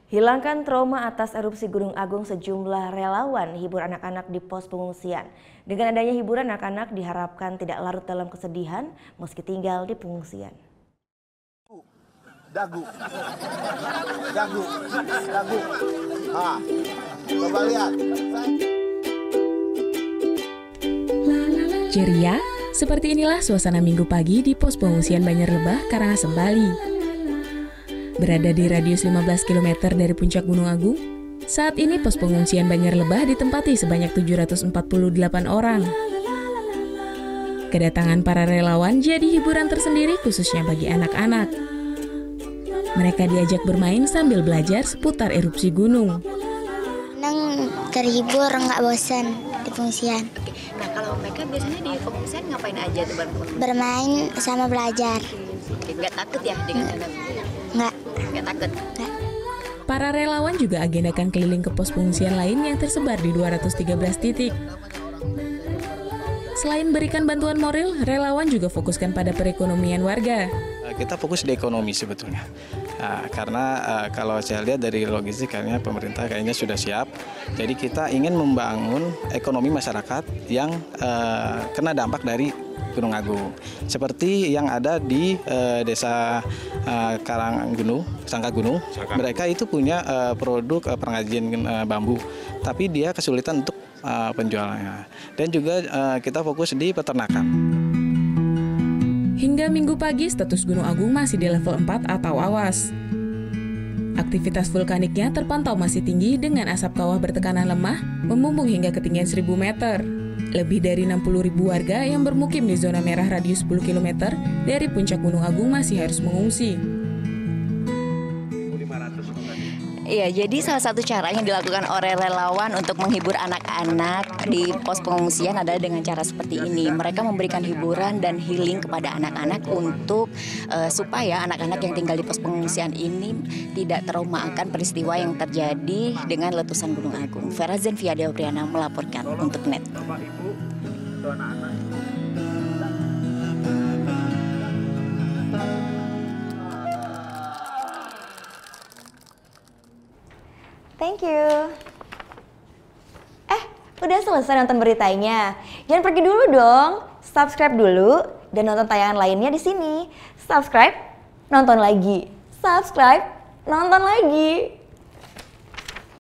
Hilangkan trauma atas erupsi Gunung Agung, sejumlah relawan hibur anak-anak di pos pengungsian. Dengan adanya hiburan, anak-anak diharapkan tidak larut dalam kesedihan meski tinggal di pengungsian. Dagu. Coba lihat. Ceria, seperti inilah suasana Minggu pagi di pos pengungsian Banjarlebah, Karangasem, Bali. Berada di radius 15 km dari puncak Gunung Agung, saat ini pos pengungsian Banjarlebah ditempati sebanyak 748 orang. Kedatangan para relawan jadi hiburan tersendiri khususnya bagi anak-anak. Mereka diajak bermain sambil belajar seputar erupsi gunung. Senang, terhibur, nggak bosan di pengungsian. Nah, kalau mereka biasanya di pengungsian ngapain aja tuh bareng? Bermain sama belajar. Nggak takut ya dengan anak? Nggak takut. Nggak. Para relawan juga agendakan keliling ke pos pengungsian lain yang tersebar di 213 titik. Selain berikan bantuan moral, relawan juga fokuskan pada perekonomian warga. Kita fokus di ekonomi sebetulnya, karena kalau saya lihat dari logistik kayaknya pemerintah kayaknya sudah siap. Jadi kita ingin membangun ekonomi masyarakat yang kena dampak dari Gunung Agung. Seperti yang ada di desa Sangka Gunung, mereka itu punya produk pengrajin bambu, tapi dia kesulitan untuk penjualannya. Dan juga kita fokus di peternakan. Hingga Minggu pagi, status Gunung Agung masih di level 4 atau awas. Aktivitas vulkaniknya terpantau masih tinggi dengan asap kawah bertekanan lemah membumbung hingga ketinggian 1000 meter. Lebih dari 60.000 warga yang bermukim di zona merah radius 10 km dari puncak Gunung Agung masih harus mengungsi. Iya, jadi salah satu cara yang dilakukan oleh relawan untuk menghibur anak-anak di pos pengungsian adalah dengan cara seperti ini. Mereka memberikan hiburan dan healing kepada anak-anak untuk supaya anak-anak yang tinggal di pos pengungsian ini tidak trauma akan peristiwa yang terjadi dengan letusan Gunung Agung. Vera Zenvia Deopriana melaporkan untuk NET. Thank you. Udah selesai nonton beritanya? Jangan pergi dulu dong. Subscribe dulu dan nonton tayangan lainnya di sini. Subscribe, nonton lagi. Subscribe, nonton lagi.